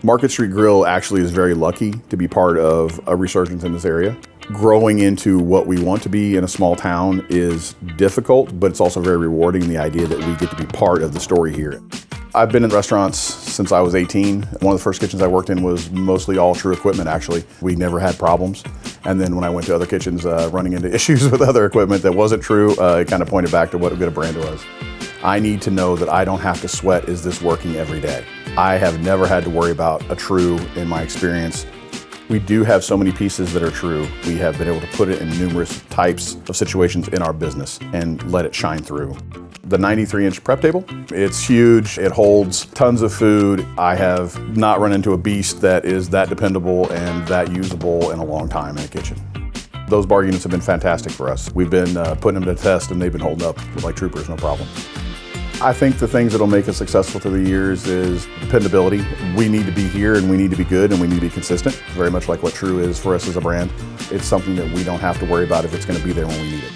Market Street Grill actually is very lucky to be part of a resurgence in this area. Growing into what we want to be in a small town is difficult, but it's also very rewarding, the idea that we get to be part of the story here. I've been in restaurants since I was 18. One of the first kitchens I worked in was mostly all True equipment, actually. We never had problems. And then when I went to other kitchens running into issues with other equipment that wasn't True, it kind of pointed back to what good a brand it was. I need to know that I don't have to sweat, is this working every day? I have never had to worry about a True in my experience. We do have so many pieces that are True. We have been able to put it in numerous types of situations in our business and let it shine through. The 93-inch prep table, it's huge. It holds tons of food. I have not run into a beast that is that dependable and that usable in a long time in a kitchen. Those bar units have been fantastic for us. We've been putting them to test and they've been holding up like troopers, no problem. I think the things that'll make us successful through the years is dependability. We need to be here and we need to be good and we need to be consistent, very much like what True is for us as a brand. It's something that we don't have to worry about if it's going to be there when we need it.